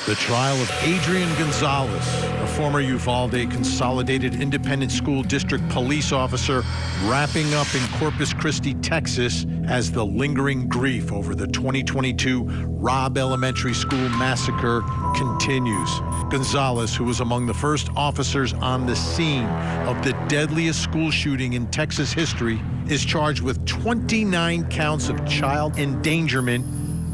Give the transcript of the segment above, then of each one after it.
The trial of Adrian Gonzales, a former Uvalde Consolidated Independent School District police officer, wrapping up in Corpus Christi, Texas, as the lingering grief over the 2022 Robb Elementary School massacre continues. Gonzales, who was among the first officers on the scene of the deadliest school shooting in Texas history, is charged with 29 counts of child endangerment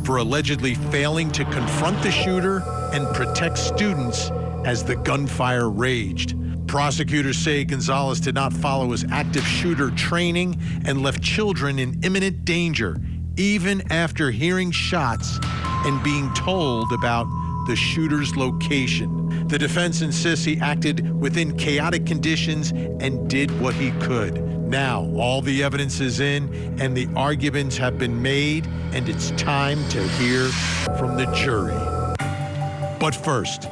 for allegedly failing to confront the shooter and protect students as the gunfire raged. Prosecutors say Gonzales did not follow his active shooter training and left children in imminent danger, even after hearing shots and being told about the shooter's location. The defense insists he acted within chaotic conditions and did what he could. Now, all the evidence is in and the arguments have been made, and it's time to hear from the jury. But first,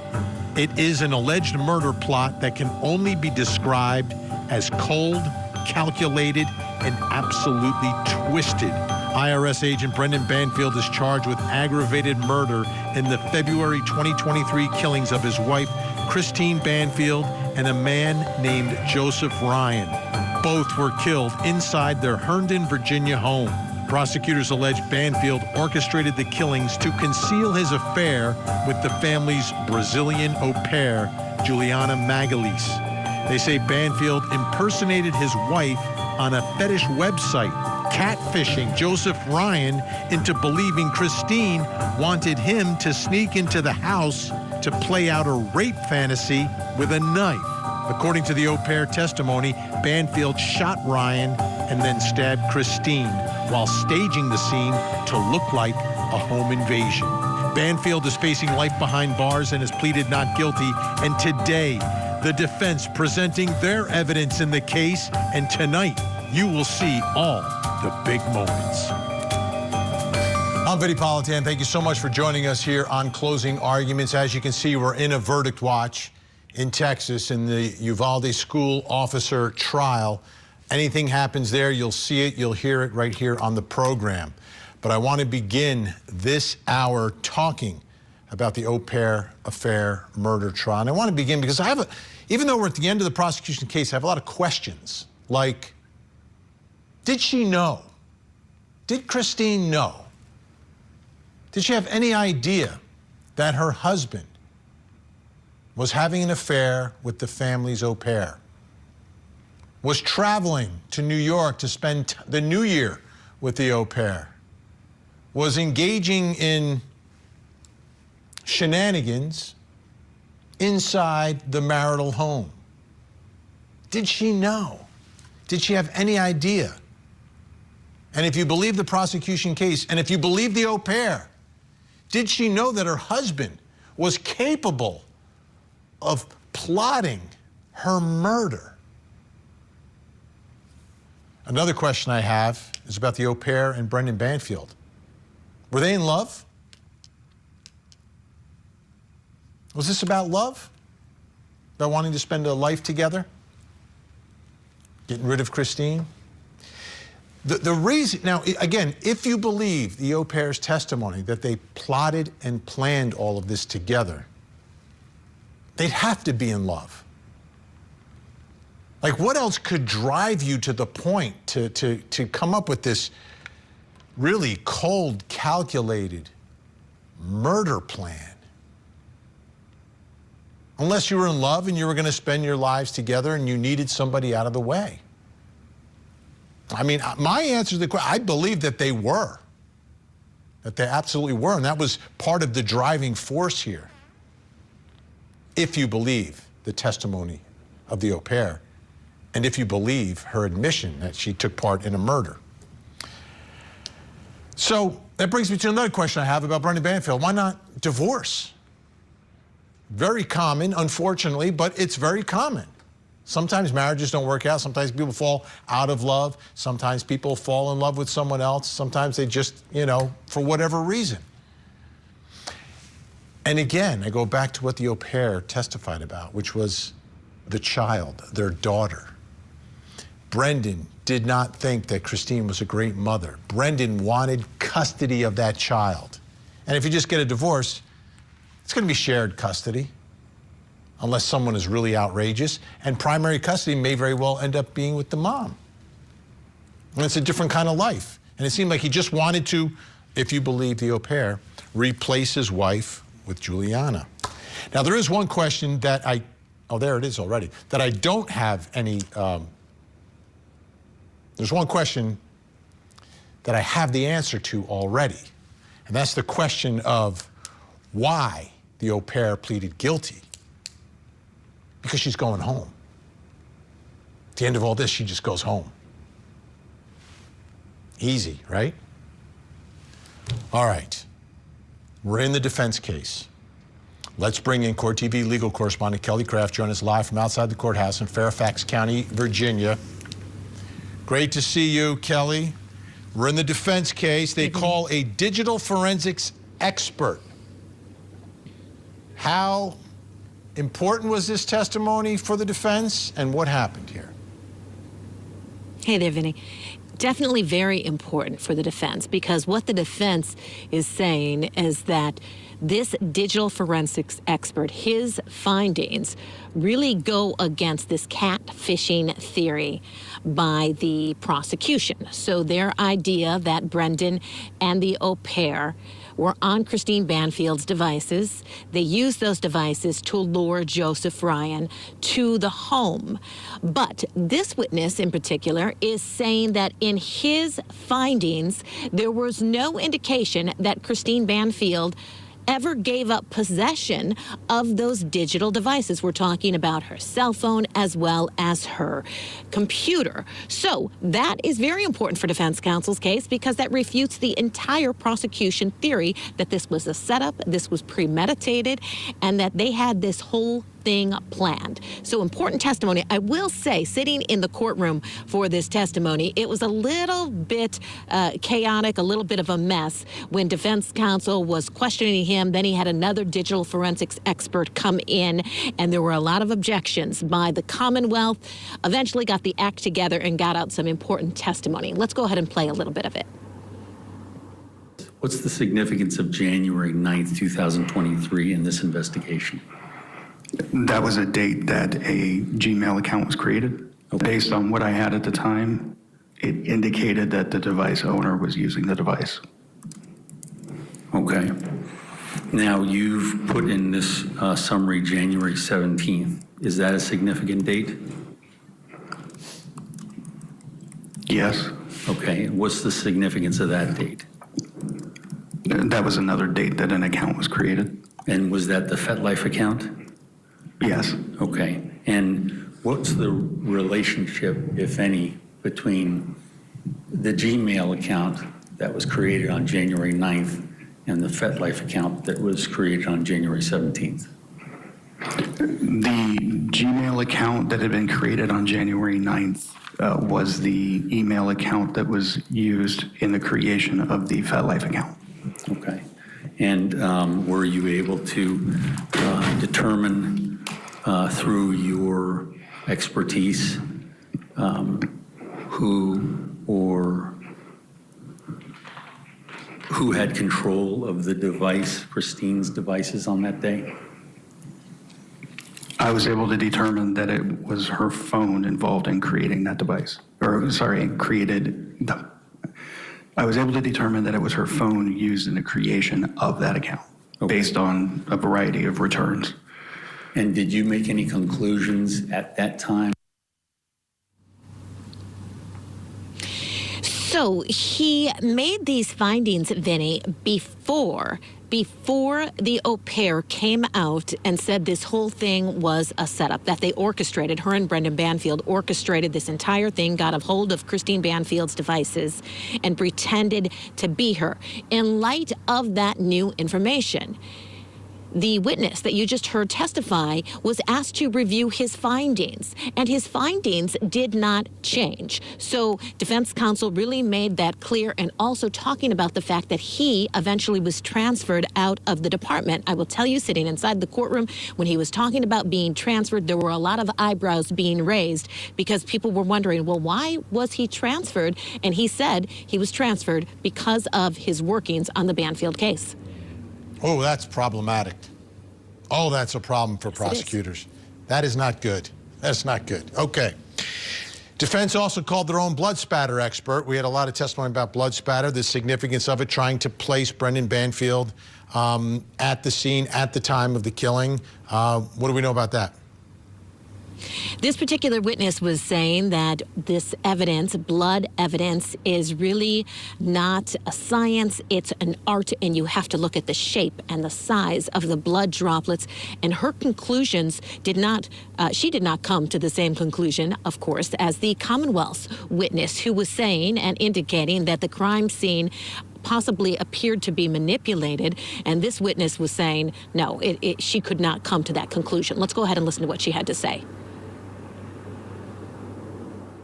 it is an alleged murder plot that can only be described as cold, calculated, and absolutely twisted. IRS agent Brendan Banfield is charged with aggravated murder in the February 2023 killings of his wife, Christine Banfield, and a man named Joseph Ryan. Both were killed inside their Herndon, Virginia home. Prosecutors allege Banfield orchestrated the killings to conceal his affair with the family's Brazilian au pair, Juliana Magalhães. They say Banfield impersonated his wife on a fetish website, catfishing Joseph Ryan into believing Christine wanted him to sneak into the house to play out a rape fantasy with a knife. According to the au pair testimony, Banfield shot Ryan and then stabbed Christine while staging the scene to look like a home invasion. Banfield is facing life behind bars and has pleaded not guilty. And today, the defense presenting their evidence in the case. And tonight, you will see all the big moments. I'm Vinny Politan. Thank you so much for joining us here on Closing Arguments. As you can see, we're in a verdict watch in Texas in the Uvalde school officer trial. Anything happens there, you'll see it, you'll hear it right here on the program. But I want to begin this hour talking about the au pair affair murder trial. And I want to begin because even though we're at the end of the prosecution case, I have a lot of questions. Like, did she know? Did Christine know? Did she have any idea that her husband was having an affair with the family's au pair? Was traveling to New York to spend the new year with the au pair? Was engaging in shenanigans inside the marital home? Did she know? Did she have any idea? And if you believe the prosecution case, and if you believe the au pair, did she know that her husband was capable of plotting her murder? Another question I have is about the au pair and Brendan Banfield. Were they in love? Was this about love? About wanting to spend a life together? Getting rid of Christine? The reason, now again, if you believe the au pair's testimony that they plotted and planned all of this together, they'd have to be in love. Like, what else could drive you to the point to come up with this really cold, calculated murder plan? Unless you were in love and you were going to spend your lives together and you needed somebody out of the way. I mean, my answer to the question, I believe that they were. That they absolutely were, and that was part of the driving force here. If you believe the testimony of the au pair, and if you believe her admission that she took part in a murder. So that brings me to another question I have about Brendan Banfield. Why not divorce? Very common, unfortunately, but it's very common. Sometimes marriages don't work out. Sometimes people fall out of love. Sometimes people fall in love with someone else. Sometimes they just, for whatever reason. And again, I go back to what the au pair testified about, which was the child, their daughter. Brendan did not think that Christine was a great mother. Brendan wanted custody of that child. And if you just get a divorce, it's going to be shared custody, unless someone is really outrageous, and primary custody may very well end up being with the mom. And it's a different kind of life. And it seemed like he just wanted to, if you believe the au pair, replace his wife with Juliana. Now, there is one question that there it is already, that I don't have any, there's one question that I have the answer to already, and that's the question of why the au pair pleaded guilty. Because she's going home. At the end of all this, she just goes home. Easy, right? All right. We're in the defense case. Let's bring in Court TV legal correspondent Kelly Craft, join us live from outside the courthouse in Fairfax County, Virginia. Great to see you, Kelly. We're in the defense case. They call a digital forensics expert. How important was this testimony for the defense, and what happened here? Hey there, Vinny. Definitely very important for the defense, because what the defense is saying is that this digital forensics expert, his findings really go against this catfishing theory by the prosecution. So their idea that Brendan and the au pair were on Christine Banfield's devices. They used those devices to lure Joseph Ryan to the home. But this witness in particular is saying that in his findings, there was no indication that Christine Banfield ever gave up possession of those digital devices. We're talking about her cell phone as well as her computer. So that is very important for defense counsel's case, because that refutes the entire prosecution theory that this was a setup, this was premeditated, and that they had this whole thing planned. So important testimony. I will say, sitting in the courtroom for this testimony, it was a little bit chaotic, a little bit of a mess when defense counsel was questioning him. Then he had another digital forensics expert come in, and there were a lot of objections by the Commonwealth. Eventually got the act together and got out some important testimony. Let's go ahead and play a little bit of it. What's the significance of January 9th, 2023 in this investigation? That was a date that a Gmail account was created. Okay. Based on what I had at the time, it indicated that the device owner was using the device. Okay. Now, you've put in this summary January 17th. Is that a significant date? Yes. Okay. What's the significance of that date? That was another date that an account was created. And was that the FetLife account? Yes. Okay. And what's the relationship, if any, between the Gmail account that was created on January 9th and the FetLife account that was created on January 17th? The Gmail account that had been created on January 9th was the email account that was used in the creation of the FetLife account. Okay. And were you able to determine through your expertise who had control of the device, Christine's devices, on that day? I was able to determine that it was her phone involved in creating that device. I was able to determine that it was her phone used in the creation of that account, okay, based on a variety of returns. And did you make any conclusions at that time? So he made these findings, Vinny, before the au pair came out and said this whole thing was a setup, that they orchestrated, her and Brendan Banfield orchestrated this entire thing, got a hold of Christine Banfield's devices and pretended to be her. In light of that new information, the witness that you just heard testify was asked to review his findings, and his findings did not change. So defense counsel really made that clear, and also talking about the fact that he eventually was transferred out of the department. I will tell you, sitting inside the courtroom, when he was talking about being transferred, there were a lot of eyebrows being raised because people were wondering, well, why was he transferred? And he said he was transferred because of his workings on the Banfield case. Oh, that's problematic. Oh, that's a problem for prosecutors. That is not good. That's not good. Okay. Defense also called their own blood spatter expert. We had a lot of testimony about blood spatter, the significance of it, trying to place Brendan Banfield at the scene at the time of the killing. What do we know about that? This particular witness was saying that this evidence, blood evidence, is really not a science, it's an art, and you have to look at the shape and the size of the blood droplets. And her conclusions did not, she did not come to the same conclusion, of course, as the Commonwealth's witness, who was saying and indicating that the crime scene possibly appeared to be manipulated. And this witness was saying, no, she could not come to that conclusion. Let's go ahead and listen to what she had to say.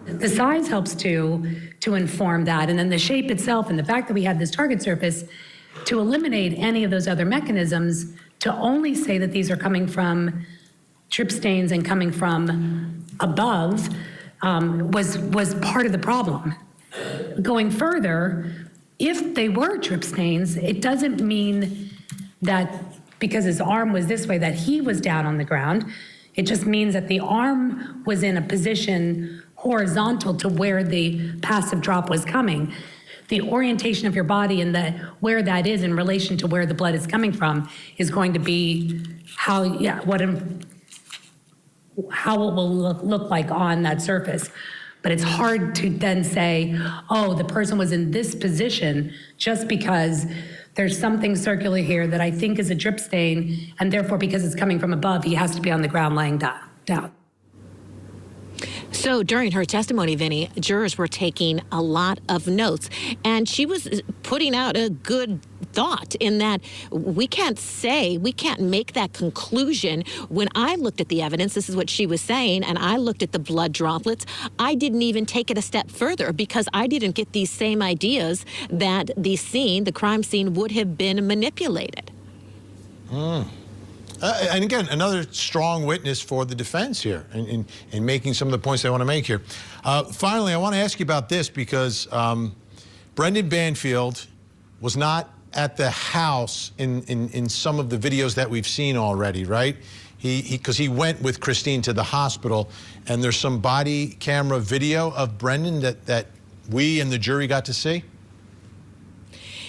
The size helps to inform that, and then the shape itself and the fact that we had this target surface to eliminate any of those other mechanisms, to only say that these are coming from trip stains and coming from above was part of the problem. Going further, if they were trip stains, it doesn't mean that because his arm was this way that he was down on the ground. It just means that the arm was in a position horizontal to where the passive drop was coming. The orientation of your body and where that is in relation to where the blood is coming from is going to be how it will look like on that surface. But it's hard to then say, oh, the person was in this position just because there's something circular here that I think is a drip stain, and therefore because it's coming from above, he has to be on the ground laying down. So during her testimony, Vinny, jurors were taking a lot of notes, and she was putting out a good thought in that we can't make that conclusion. When I looked at the evidence, this is what she was saying, and I looked at the blood droplets, I didn't even take it a step further because I didn't get these same ideas that the crime scene would have been manipulated. And again, another strong witness for the defense here in making some of the points they want to make here. Finally, I want to ask you about this because Brendan Banfield was not at the house in some of the videos that we've seen already, right? Because he went with Christine to the hospital, and there's some body camera video of Brendan that we and the jury got to see.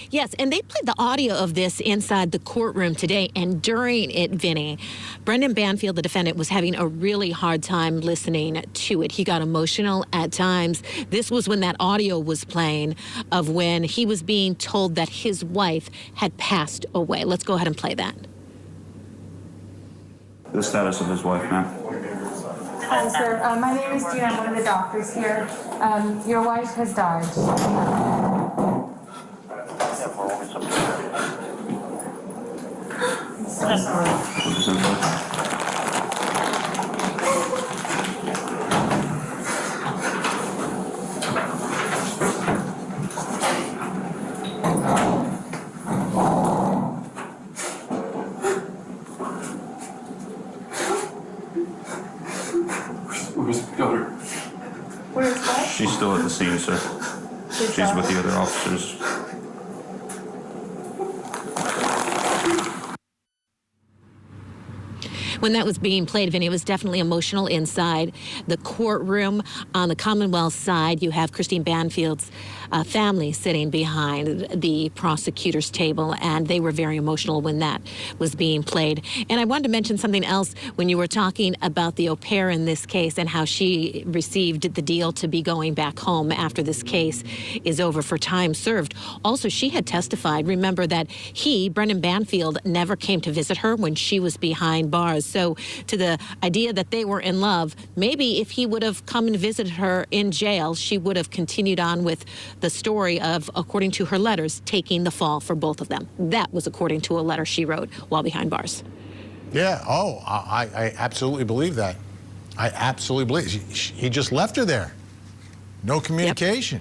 Yes, and they played the audio of this inside the courtroom today, and during it, Vinny, Brendan Banfield, the defendant, was having a really hard time listening to it. He got emotional at times. This was when that audio was playing of when he was being told that his wife had passed away. Let's go ahead and play that. The status of his wife, ma'am. Hi, sir. My name is Gina. I'm one of the doctors here. Your wife has died. So sorry. Where's the daughter? Where's what? She's still at the scene, sir. She's with the other officers. When that was being played, Vinny, it was definitely emotional inside the courtroom. On the Commonwealth side, you have Christine Banfield's family sitting behind the prosecutor's table, and they were very emotional when that was being played. And I wanted to mention something else when you were talking about the au pair in this case and how she received the deal to be going back home after this case is over for time served. Also, she had testified, remember, that Brendan Banfield, never came to visit her when she was behind bars. So to the idea that they were in love, maybe if he would have come and visited her in jail, she would have continued on with the story of, according to her letters, taking the fall for both of them. That was according to a letter she wrote while behind bars. Yeah, I absolutely believe that. I absolutely believe. He just left her there. No communication.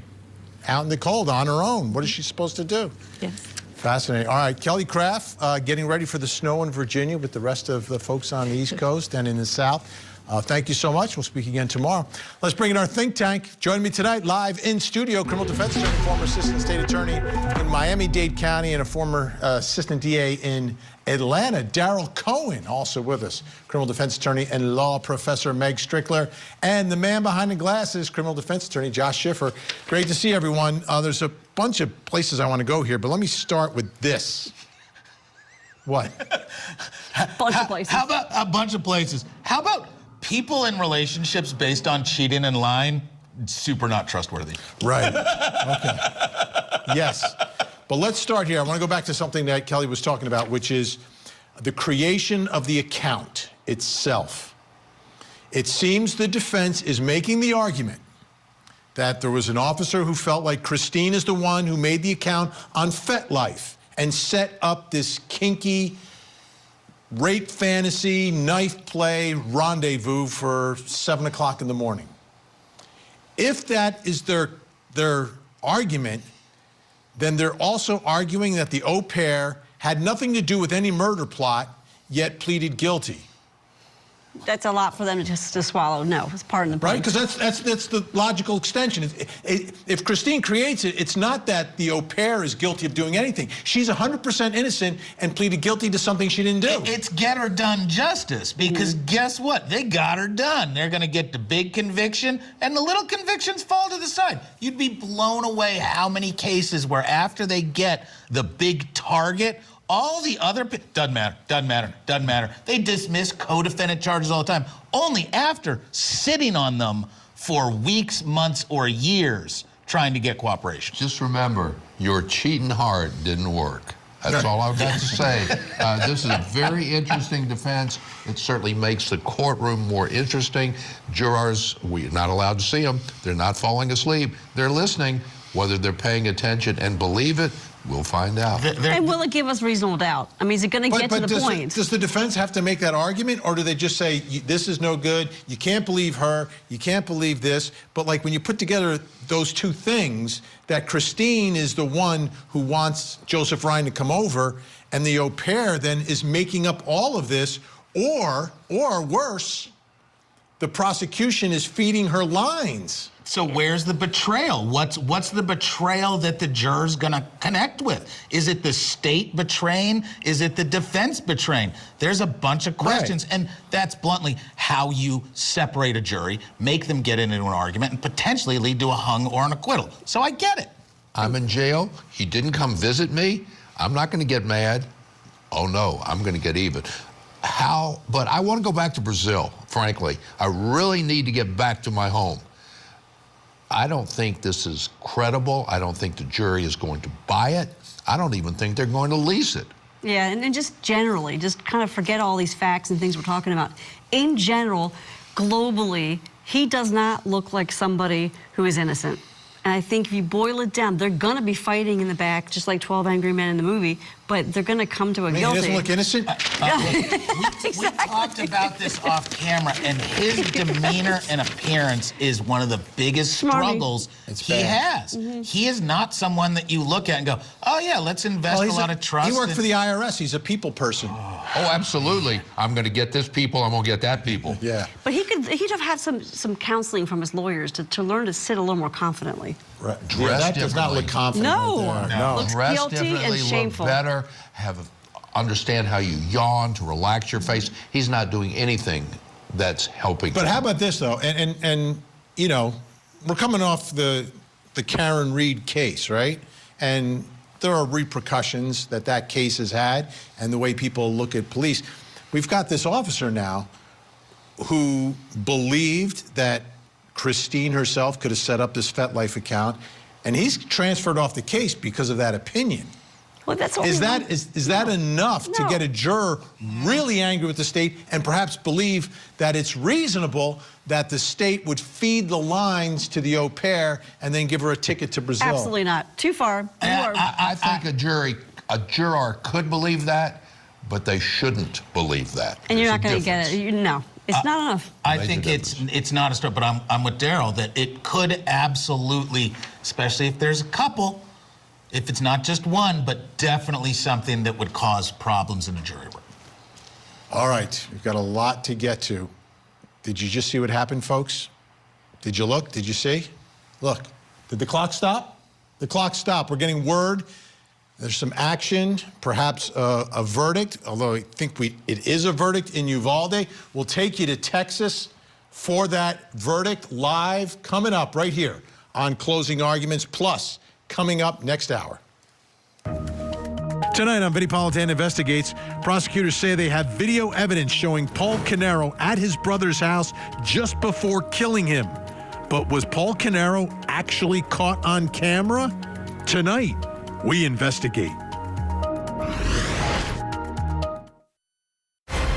Yep. Out in the cold on her own. What is she supposed to do? Yes. Fascinating. All right, Kelly Craft, getting ready for the snow in Virginia with the rest of the folks on the East Coast and in the South. Thank you so much. We'll speak again tomorrow. Let's bring in our think tank. Joining me tonight, live in studio, criminal defense attorney, former assistant state attorney in Miami-Dade County, and a former assistant DA in Atlanta, Daryl Cohen, also with us, criminal defense attorney and law professor Meg Strickler, and the man behind the glasses, criminal defense attorney Josh Schiffer. Great to see everyone. There's a bunch of places I want to go here, but let me start with this. What? Bunch of places. How about a bunch of places? How about people in relationships based on cheating and lying? Super not trustworthy. Right. Okay. Yes. But let's start here. I want to go back to something that Kelly was talking about, which is the creation of the account itself. It seems the defense is making the argument that there was an officer who felt like Christine is the one who made the account on FetLife and set up this kinky rape fantasy, knife play rendezvous for 7 o'clock in the morning. If that is their argument, then they're also arguing that the au pair had nothing to do with any murder plot, yet pleaded guilty. That's a lot for them to swallow. No, it's part of the Right, because that's the logical extension. If Christine creates it, it's not that the au pair is guilty of doing anything. She's 100% innocent and pleaded guilty to something she didn't do. It's get her done justice, because guess what? They got her done. They're going to get the big conviction, and the little convictions fall to the side. You'd be blown away how many cases where after they get the big target, all the other, doesn't matter. They dismiss co-defendant charges all the time, only after sitting on them for weeks, months, or years trying to get cooperation. Just remember, your cheating heart didn't work. That's all I've got to say. This is a very interesting defense. It certainly makes the courtroom more interesting. Jurors, we're not allowed to see them. They're not falling asleep. They're listening. Whether they're paying attention and believe it, we'll find out. And will it give us reasonable doubt? I mean, is it going to get to the point? Does the defense have to make that argument, or do they just say, this is no good, you can't believe her, you can't believe this? But like when you put together those two things, that Christine is the one who wants Joseph Ryan to come over, and the au pair then is making up all of this, or worse, the prosecution is feeding her lines. So where's the betrayal? What's the betrayal that the juror's gonna connect with? Is it the state betraying? Is it the defense betraying? There's a bunch of questions, right. And that's bluntly how you separate a jury, make them get into an argument, and potentially lead to a hung or an acquittal. So I get it. I'm in jail. He didn't come visit me. I'm not going to get mad. Oh no, I'm going to get even. How? But I want to go back to Brazil, frankly. I really need to get back to my home. I don't think this is credible. I don't think the jury is going to buy it. I don't even think they're going to lease it. Yeah, and just generally, just kind of forget all these facts and things we're talking about. In general, globally, he does not look like somebody who is innocent. And I think if you boil it down, they're going to be fighting in the back, just like 12 Angry Men in the movie, but they're going to come to a guilty. He doesn't look innocent? We talked about this off camera, and his demeanor and appearance is one of the biggest struggles he has. Mm-hmm. He is not someone that you look at and go, oh yeah, let's invest a lot of trust. He worked for the IRS. He's a people person. Oh, absolutely. I'm going to get this people, I'm going to get that people. Yeah. But he'd have had some counseling from his lawyers to learn to sit a little more confidently. Right. Yeah, that does not look confident. No. Right there. No. Looks Dress guilty differently, and shameful. look better, understand how you yawn to relax your face. He's not doing anything that's helping. But how about this, though? And you know, we're coming off the Karen Reed case, right? And there are repercussions that case has had and the way people look at police. We've got this officer now who believed that Christine herself could have set up this FetLife account, and he's transferred off the case because of that opinion. Well, that's is that enough to get a juror really angry with the state and perhaps believe that it's reasonable that the state would feed the lines to the au pair and then give her a ticket to Brazil? Absolutely not. Too far. I think a juror could believe that, but they shouldn't believe that. And you're not going to get it. No. It's not enough. I think it's not a story, but I'm with Daryl that it could absolutely, especially if there's a couple, if it's not just one, but definitely something that would cause problems in a jury room. All right, we've got a lot to get to. Did you just see what happened, folks? Did you look? Did you see? Look, did the clock stop? The clock stopped. We're getting word. There's some action, perhaps a verdict, although I think it is a verdict in Uvalde. We'll take you to Texas for that verdict live coming up right here on Closing Arguments, plus coming up next hour. Tonight on Vinnie Politan Investigates, prosecutors say they have video evidence showing Paul Canero at his brother's house just before killing him. But was Paul Canero actually caught on camera? Tonight, we investigate.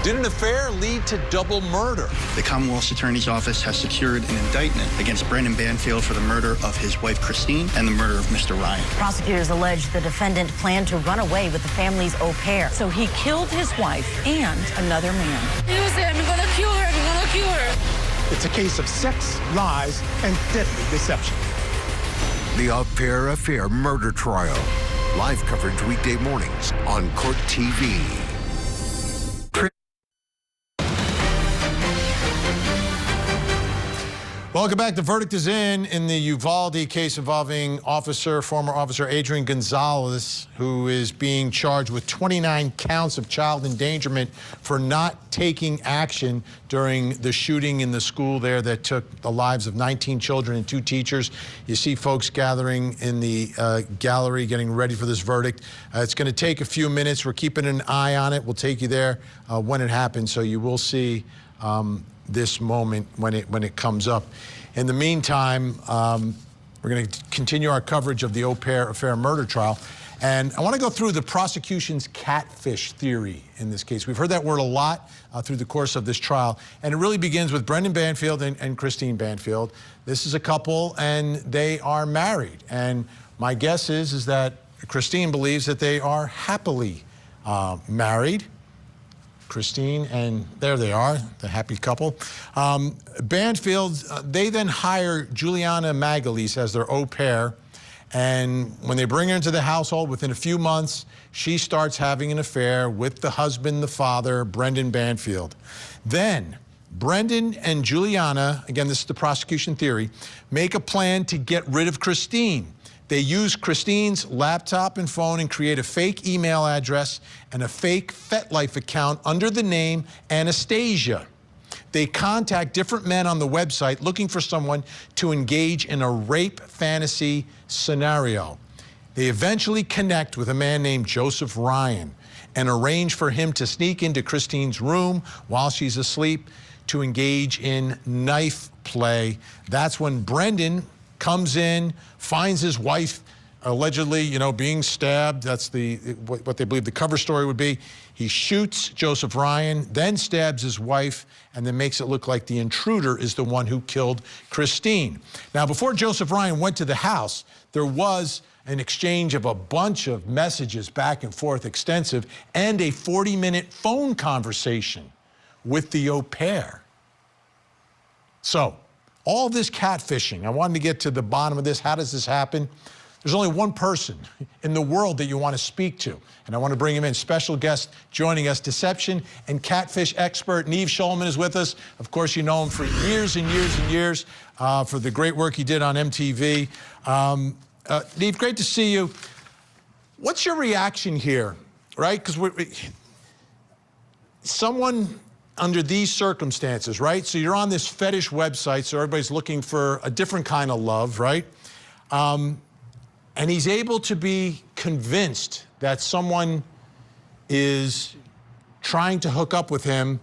Did an affair lead to double murder? The Commonwealth's Attorney's Office has secured an indictment against Brendan Banfield for the murder of his wife, Christine, and the murder of Mr. Ryan. Prosecutors allege the defendant planned to run away with the family's au pair. So he killed his wife and another man. He was there, I'm gonna kill her, I'm gonna kill her. It's a case of sex, lies, and deadly deception. The Au Pair Affair murder trial. Live coverage weekday mornings on Court TV. Welcome back. The verdict is in the Uvalde case involving former officer Adrian Gonzales, who is being charged with 29 counts of child endangerment for not taking action during the shooting in the school there that took the lives of 19 children and 2 teachers. You see folks gathering in the gallery getting ready for this verdict. It's going to take a few minutes. We're keeping an eye on it. We'll take you there when it happens, so you will see this moment when it comes up. In the meantime, we're going to continue our coverage of the Au Pair Affair murder trial. And I want to go through the prosecution's catfish theory in this case. We've heard that word a lot through the course of this trial. And it really begins with Brendan Banfield and Christine Banfield. This is a couple, and they are married. And my guess is that Christine believes that they are happily married. Christine, and there they are, the happy couple. Banfield, they then hire Juliana Magalese as their au pair, and when they bring her into the household, within a few months, she starts having an affair with the husband, the father, Brendan Banfield. Then, Brendan and Juliana, again, this is the prosecution theory, make a plan to get rid of Christine. They use Christine's laptop and phone and create a fake email address and a fake FetLife account under the name Anastasia. They contact different men on the website looking for someone to engage in a rape fantasy scenario. They eventually connect with a man named Joseph Ryan and arrange for him to sneak into Christine's room while she's asleep to engage in knife play. That's when Brendan comes in, finds his wife allegedly, being stabbed. That's what they believe the cover story would be. He shoots Joseph Ryan, then stabs his wife, and then makes it look like the intruder is the one who killed Christine. Now, before Joseph Ryan went to the house, there was an exchange of a bunch of messages back and forth, extensive, and a 40-minute phone conversation with the au pair. So, all this catfishing, I wanted to get to the bottom of this. How does this happen? There's only one person in the world that you want to speak to, and I want to bring him in. Special guest joining us, deception and catfish expert Nev Schulman is with us. Of course, you know him for years and years and years for the great work he did on MTV. Nev, great to see you. What's your reaction here, right? Because someone under these circumstances, right? So you're on this fetish website, so everybody's looking for a different kind of love, right? And he's able to be convinced that someone is trying to hook up with him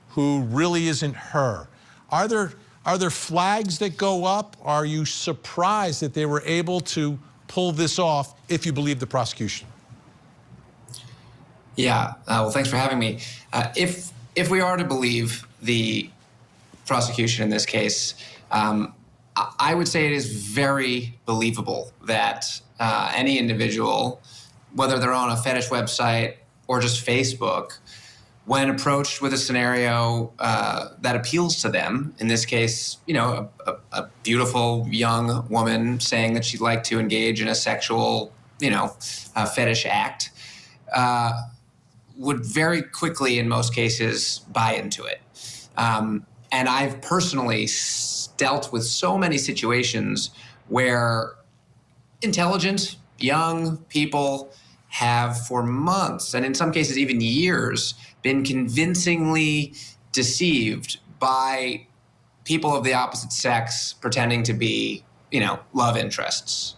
who really isn't her. Are there flags that go up? Are you surprised that they were able to pull this off, if you believe the prosecution? Yeah, well, thanks for having me. If we are to believe the prosecution in this case, I would say it is very believable that any individual, whether they're on a fetish website or just Facebook, when approached with a scenario that appeals to them, in this case, a beautiful young woman saying that she'd like to engage in a sexual, fetish act, would very quickly, in most cases, buy into it. And I've personally dealt with so many situations where intelligent, young people have for months, and in some cases even years, been convincingly deceived by people of the opposite sex pretending to be, love interests.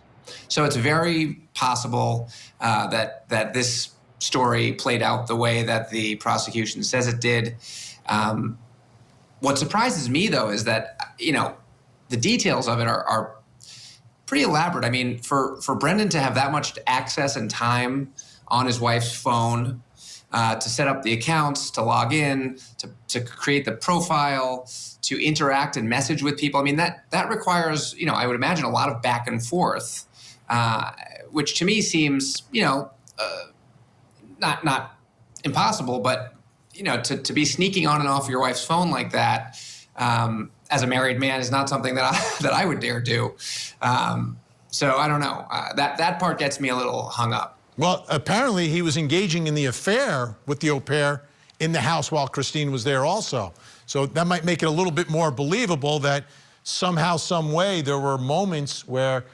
So it's very possible that this story played out the way that the prosecution says it did. What surprises me, though, is that, the details of it are pretty elaborate. I mean, for Brendan to have that much access and time on his wife's phone, to set up the accounts, to log in, to create the profile, to interact and message with people. I mean, that requires, I would imagine, a lot of back and forth, which to me seems, not impossible, but, to be sneaking on and off your wife's phone like that, as a married man is not something that I would dare do. So I don't know. That part gets me a little hung up. Well, apparently he was engaging in the affair with the au pair in the house while Christine was there also. So that might make it a little bit more believable that somehow, some way, there were moments where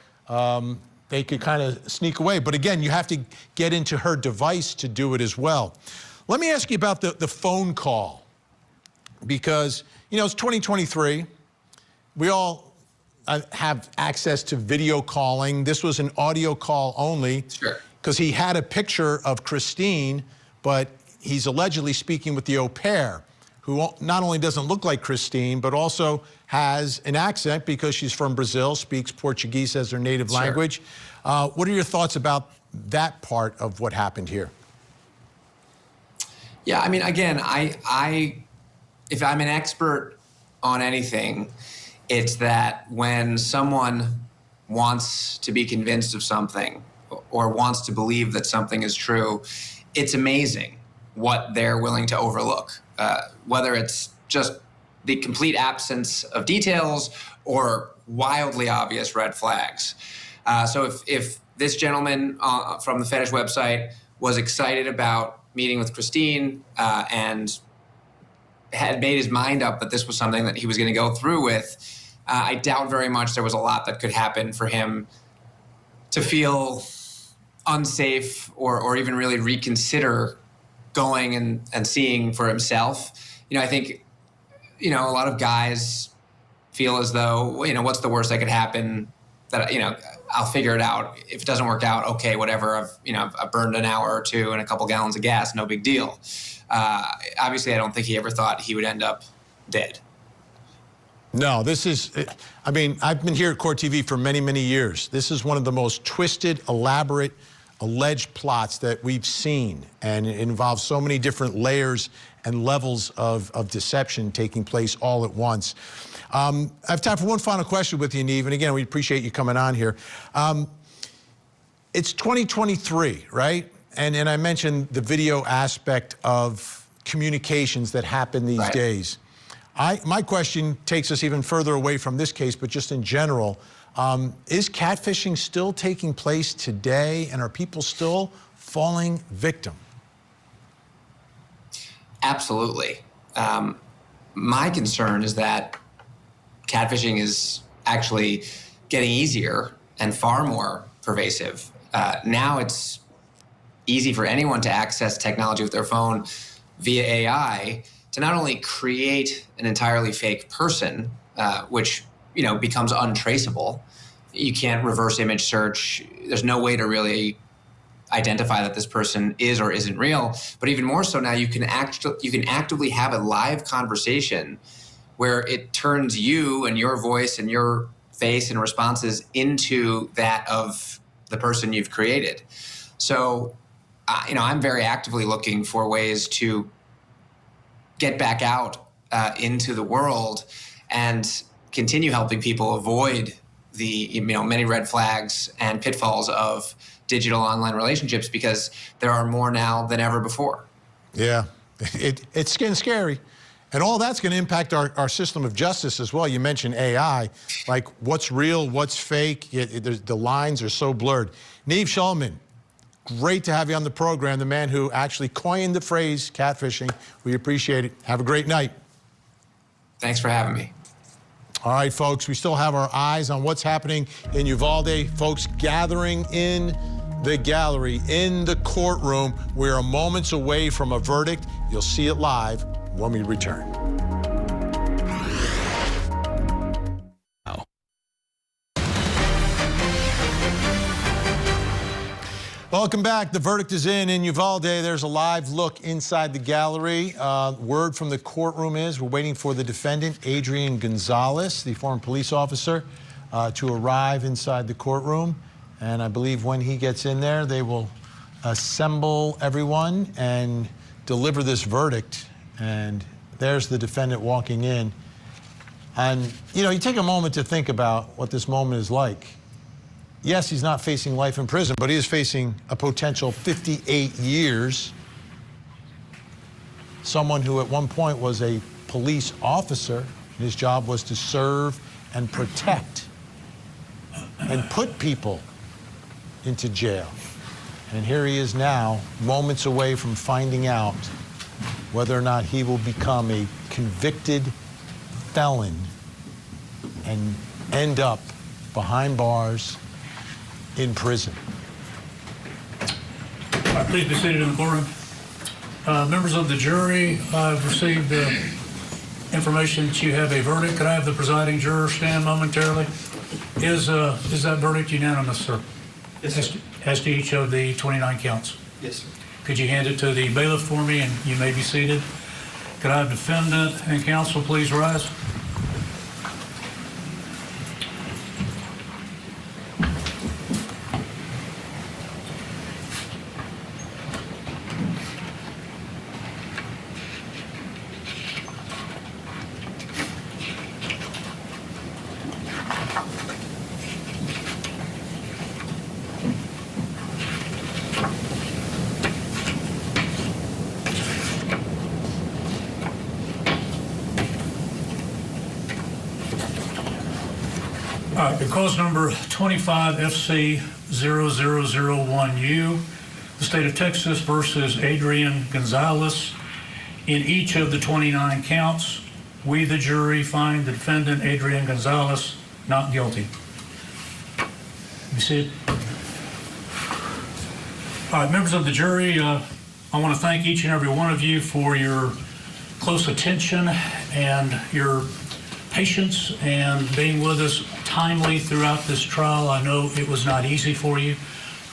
they could kind of sneak away. But again, you have to get into her device to do it as well. Let me ask you about the phone call, because, it's 2023. We all have access to video calling. This was an audio call only. Sure. Because he had a picture of Christine, but he's allegedly speaking with the au pair, who not only doesn't look like Christine, but also has an accent because she's from Brazil, speaks Portuguese as her native language. What are your thoughts about that part of what happened here? Yeah, I mean, again, if I'm an expert on anything, it's that when someone wants to be convinced of something or wants to believe that something is true, it's amazing what they're willing to overlook, whether it's just the complete absence of details or wildly obvious red flags. So if this gentleman from the fetish website was excited about meeting with Christine and had made his mind up that this was something that he was going to go through with, I doubt very much there was a lot that could happen for him to feel unsafe or even really reconsider going and seeing for himself. I think, a lot of guys feel as though, what's the worst that could happen? That, I'll figure it out. If it doesn't work out, okay, whatever. I've burned an hour or two and a couple gallons of gas, no big deal. Obviously, I don't think he ever thought he would end up dead. No, this is, I've been here at Court TV for many, many years. This is one of the most twisted, elaborate, alleged plots that we've seen, and it involves so many different layers and levels of deception taking place all at once. I have time for one final question with you, Nev, and again, we appreciate you coming on here. It's 2023, right? And I mentioned the video aspect of communications that happen these days. My question takes us even further away from this case, but just in general, is catfishing still taking place today, and are people still falling victim? Absolutely. My concern is that catfishing is actually getting easier and far more pervasive. Now it's easy for anyone to access technology with their phone via AI to not only create an entirely fake person, which becomes untraceable. You can't reverse image search. There's no way to really identify that this person is or isn't real. But even more so now, you can actively have a live conversation where it turns you and your voice and your face and responses into that of the person you've created. So, I'm very actively looking for ways to get back out into the world and continue helping people avoid the many red flags and pitfalls of digital online relationships, because there are more now than ever before. Yeah, it's getting scary. And all that's going to impact our system of justice as well. You mentioned AI, like what's real, what's fake. The lines are so blurred. Nev Schulman, great to have you on the program, the man who actually coined the phrase catfishing. We appreciate it. Have a great night. Thanks for having me. All right, folks, we still have our eyes on what's happening in Uvalde. Folks gathering in the gallery, in the courtroom. We're moments away from a verdict. You'll see it live when we return. Welcome back. The verdict is in Uvalde. There's a live look inside the gallery. Word from the courtroom is we're waiting for the defendant, Adrian Gonzales, the former police officer, to arrive inside the courtroom. And I believe when he gets in there, they will assemble everyone and deliver this verdict. And there's the defendant walking in. And, you know, you take a moment to think about what this moment is like. Yes, he's not facing life in prison, but he is facing a potential 58 years. Someone who at one point was a police officer. His job was to serve and protect and put people into jail. And here he is now, moments away from finding out whether or not he will become a convicted felon and end up behind bars in prison. All right, please be seated in the courtroom. Members of the jury, I've received information that you have a verdict. Could I have the presiding juror stand momentarily? Is that verdict unanimous, sir? Yes, sir. As to each of the 29 counts? Yes, sir. Could you hand it to the bailiff for me, and you may be seated. Could I have defendant and counsel please rise? All right, cause number 25 FC 0001U, the state of Texas versus Adrian Gonzales. In each of the 29 counts, we, the jury, find the defendant, Adrian Gonzales, not guilty. You see it? All right, members of the jury, I want to thank each and every one of you for your close attention and your patience and being with us timely throughout this trial. I know it was not easy for you.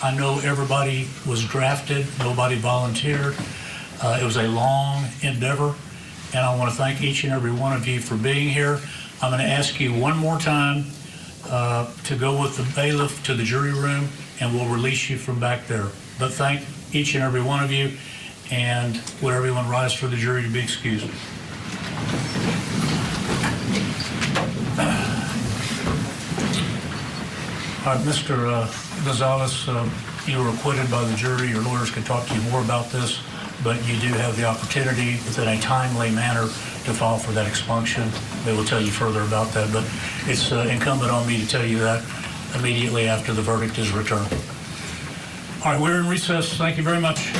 I know everybody was drafted, nobody volunteered. It was a long endeavor, and I want to thank each and every one of you for being here. I'm going to ask you one more time to go with the bailiff to the jury room, and we'll release you from back there. But thank each and every one of you, and would everyone rise for the jury to be excused. All right, Mr. Gonzales, you were acquitted by the jury. Your lawyers can talk to you more about this, but you do have the opportunity within a timely manner to file for that expunction. They will tell you further about that, but it's incumbent on me to tell you that immediately after the verdict is returned. All right, we're in recess. Thank you very much.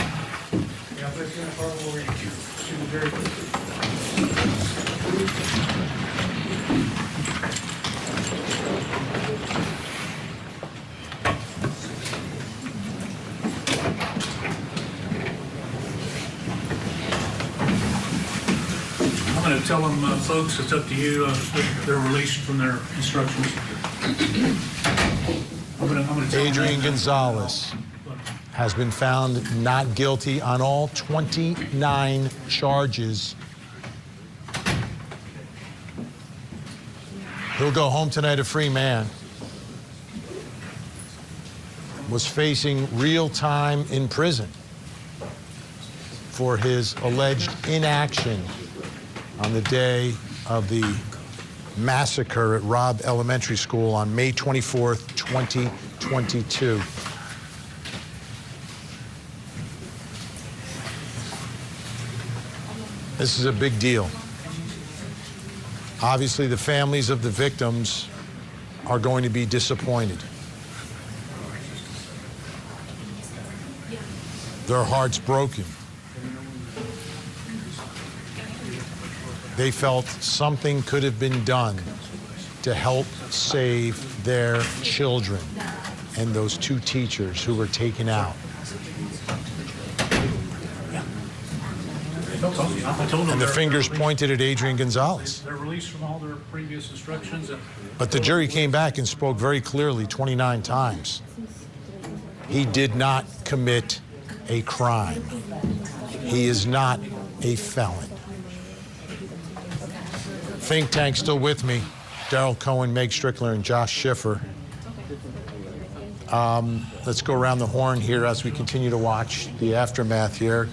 I'm going to tell them, folks, it's up to you. They're released from their instructions. Adrian Gonzales has been found not guilty on all 29 charges. He'll go home tonight a free man. Was facing real time in prison for his alleged inaction on the day of the massacre at Robb Elementary School on May 24th, 2022. This is a big deal. Obviously, the families of the victims are going to be disappointed. Their hearts broken. They felt something could have been done to help save their children and those 2 teachers who were taken out. And the fingers pointed at Adrian Gonzales. They're released from all their previous instructions. But the jury came back and spoke very clearly 29 times. He did not commit a crime. He is not a felon. Think Tank still with me. Daryl Cohen, Meg Strickler, and Josh Schiffer. Let's go around the horn here as we continue to watch the aftermath here.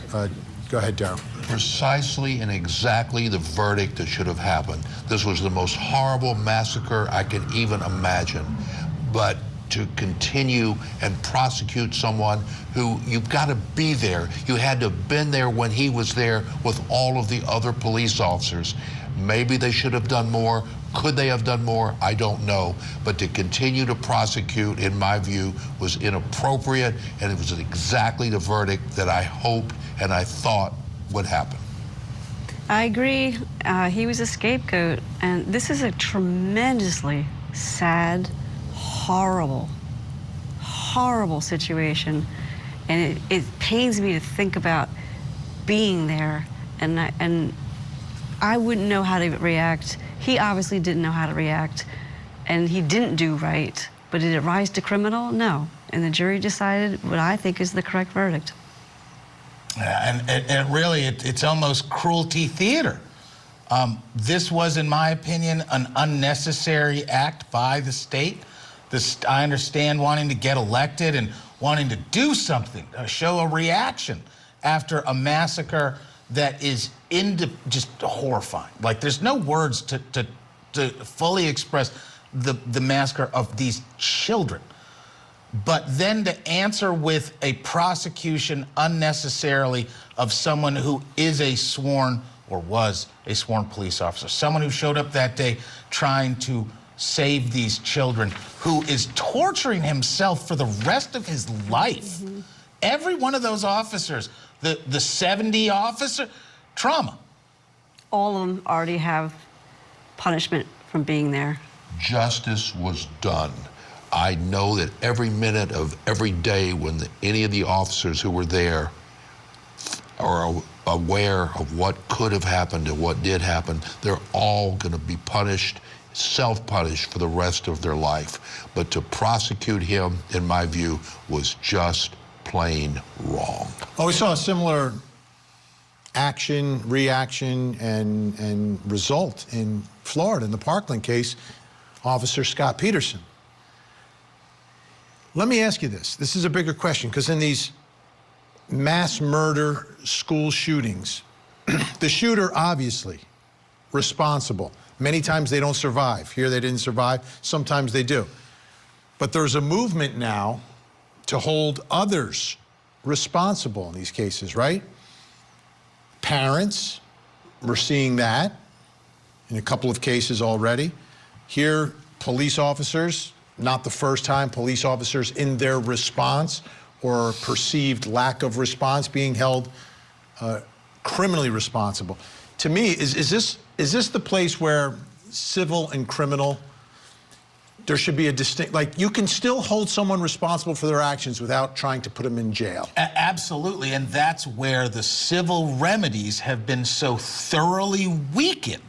Go ahead, Daryl. Precisely and exactly the verdict that should have happened. This was the most horrible massacre I can even imagine. But to continue and prosecute someone who, you've got to be there. You had to have been there when he was there with all of the other police officers. Maybe they should have done more. Could they have done more? I don't know. But to continue to prosecute, in my view, was inappropriate, and it was exactly the verdict that I hoped and I thought would happen. I agree. He was a scapegoat, and this is a tremendously sad, horrible, horrible situation, and it pains me to think about being there, and I wouldn't know how to react. He obviously didn't know how to react, and he didn't do right. But did it rise to criminal? No. And the jury decided what I think is the correct verdict. Yeah, and really, it's almost cruelty theater. This was, in my opinion, an unnecessary act by the state. I understand wanting to get elected and wanting to do something, show a reaction after a massacre that is just horrifying. Like, there's no words to fully express the massacre of these children. But then to answer with a prosecution unnecessarily of someone who is a sworn, or was a sworn police officer, someone who showed up that day trying to save these children, who is torturing himself for the rest of his life. Mm-hmm. Every one of those officers, the 70 officer, trauma. All of them already have punishment from being there. Justice was done. I know that every minute of every day when any of the officers who were there are aware of what could have happened and what did happen, they're all going to be punished, self-punished for the rest of their life. But to prosecute him, in my view, was just plain wrong. Well, we saw a similar action, reaction, and result in Florida in the Parkland case, Officer Scott Peterson. Let me ask you this. This is a bigger question, because in these mass murder school shootings, the shooter obviously responsible. Many times they don't survive. Here they didn't survive. Sometimes they do. But there's a movement now to hold others responsible in these cases, right? Parents, we're seeing that in a couple of cases already. Here, police officers, not the first time, police officers in their response or perceived lack of response being held criminally responsible. To me, is this the place where civil and criminal, there should be a distinct, like, you can still hold someone responsible for their actions without trying to put them in jail? Absolutely, and that's where the civil remedies have been so thoroughly weakened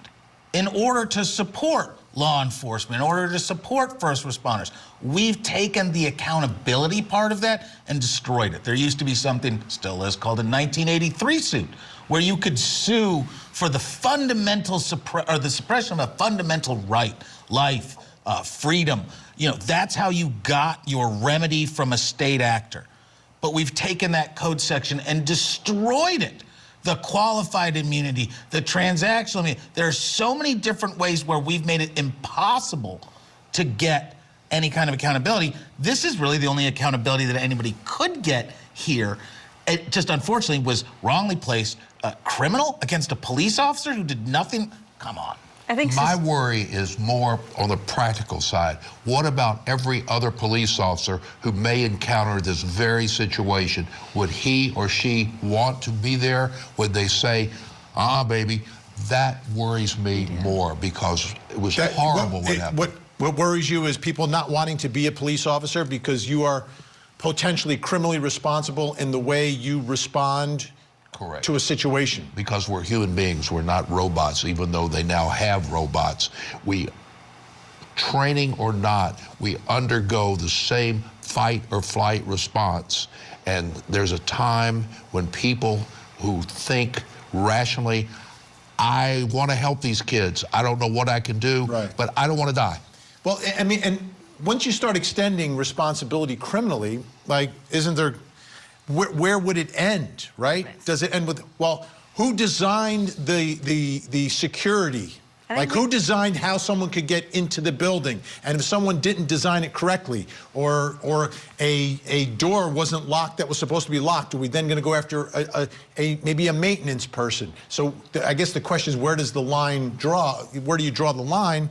in order to support law enforcement, in order to support first responders. We've taken the accountability part of that and destroyed it. There used to be something, still is, called a 1983 suit, where you could sue for the fundamental the suppression of a fundamental right, life, freedom. You know, that's how you got your remedy from a state actor. But we've taken that code section and destroyed it. The qualified immunity, the transactional immunity. There are so many different ways where we've made it impossible to get any kind of accountability. This is really the only accountability that anybody could get here. It just unfortunately was wrongly placed. Criminal against a police officer who did nothing? Come on. I think my worry is more on the practical side. What about every other police officer who may encounter this very situation? Would he or she want to be there? Would they say, baby, That worries me more because it was horrible what happened. What worries you is people not wanting to be a police officer because you are potentially criminally responsible in the way you respond to a situation. Because we're human beings, we're not robots, even though they now have robots. We, training or not, we undergo the same fight or flight response. And there's a time when people who think rationally, I want to help these kids. I don't know what I can do, but I don't want to die. Well, I mean, and once you start extending responsibility criminally, like, isn't there, where would it end, right? Does it end with, well, who designed the security? Like, who designed how someone could get into the building? And if someone didn't design it correctly, or a door wasn't locked that was supposed to be locked, are we then going to go after maybe a maintenance person? So I guess the question is, where does the line draw? Where do you draw the line?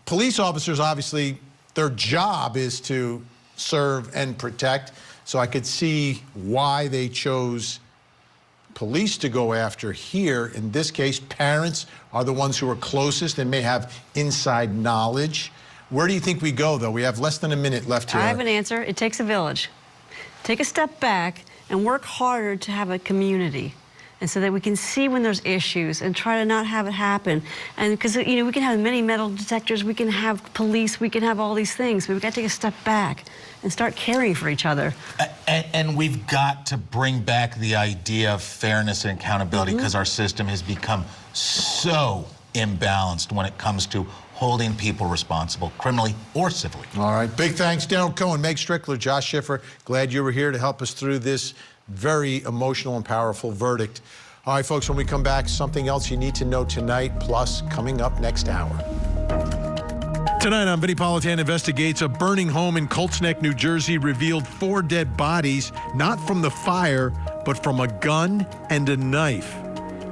Police officers, obviously, their job is to serve and protect. So I could see why they chose police to go after here. In this case, parents are the ones who are closest and may have inside knowledge. Where do you think we go, though? We have less than a minute left here. I have an answer. It takes a village. Take a step back and work harder to have a community, and so that we can see when there's issues and try to not have it happen. And because, you know, we can have many metal detectors, we can have police, we can have all these things, but we've got to take a step back and start caring for each other. And we've got to bring back the idea of fairness and accountability, because our system has become so imbalanced when it comes to holding people responsible, criminally or civilly. All right, big thanks, Daryl Cohen, Meg Strickler, Josh Schiffer. Glad you were here to help us through this very emotional and powerful verdict. All right, folks, when we come back, something else you need to know tonight, plus coming up next hour. Tonight on Vinnie Politan Investigates, a burning home in Colts Neck, New Jersey revealed 4 dead bodies, not from the fire, but from a gun and a knife.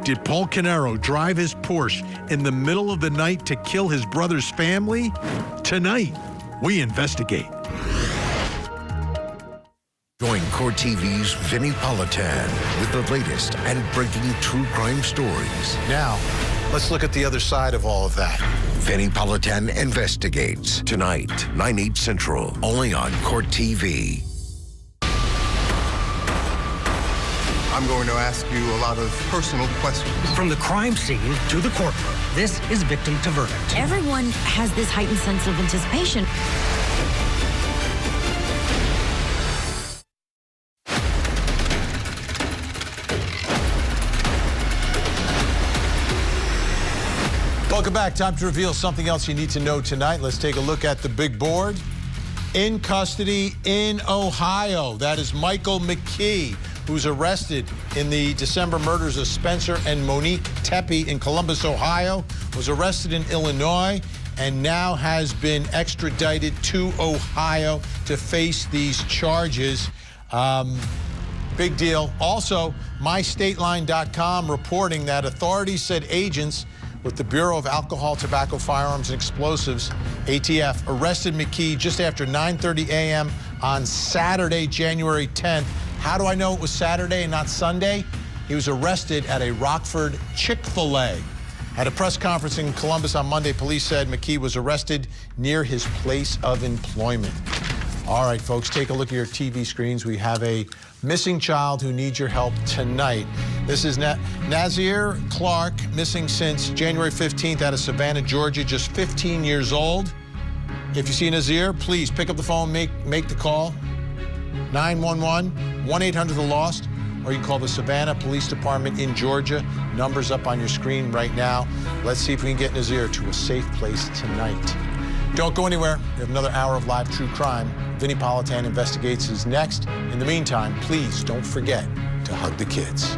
Did Paul Canero drive his Porsche in the middle of the night to kill his brother's family? Tonight, we investigate. Join Court TV's Vinnie Politan with the latest and breaking true crime stories. Now, let's look at the other side of all of that. Vinnie Politan Investigates, tonight, 9/8 Central, only on Court TV. I'm going to ask you a lot of personal questions. From the crime scene to the courtroom, this is victim to verdict. Everyone has this heightened sense of anticipation. Welcome back. Time to reveal something else you need to know tonight. Let's take a look at the big board. In custody in Ohio, that is Michael McKee, who's arrested in the December murders of Spencer and Monique Tepe in Columbus, Ohio, was arrested in Illinois, and now has been extradited to Ohio to face these charges. Big deal. Also, MyStateline.com reporting that authorities said agents with the Bureau of Alcohol, Tobacco, Firearms, and Explosives, ATF, arrested McKee just after 9:30 a.m. on Saturday, January 10th. How do I know it was Saturday and not Sunday? He was arrested at a Rockford Chick-fil-A. At a press conference in Columbus on Monday, police said McKee was arrested near his place of employment. All right, folks, take a look at your TV screens. We have a missing child who needs your help tonight. This is Nazir Clark, missing since January 15th out of Savannah, Georgia, just 15 years old. If you see Nazir, please pick up the phone, make the call. 911, 1-800-THE-LOST, or you can call the Savannah Police Department in Georgia. Numbers up on your screen right now. Let's see if we can get Nazir to a safe place tonight. Don't go anywhere. We have another hour of live true crime. Vinnie Politan Investigates is next. In the meantime, please don't forget to hug the kids.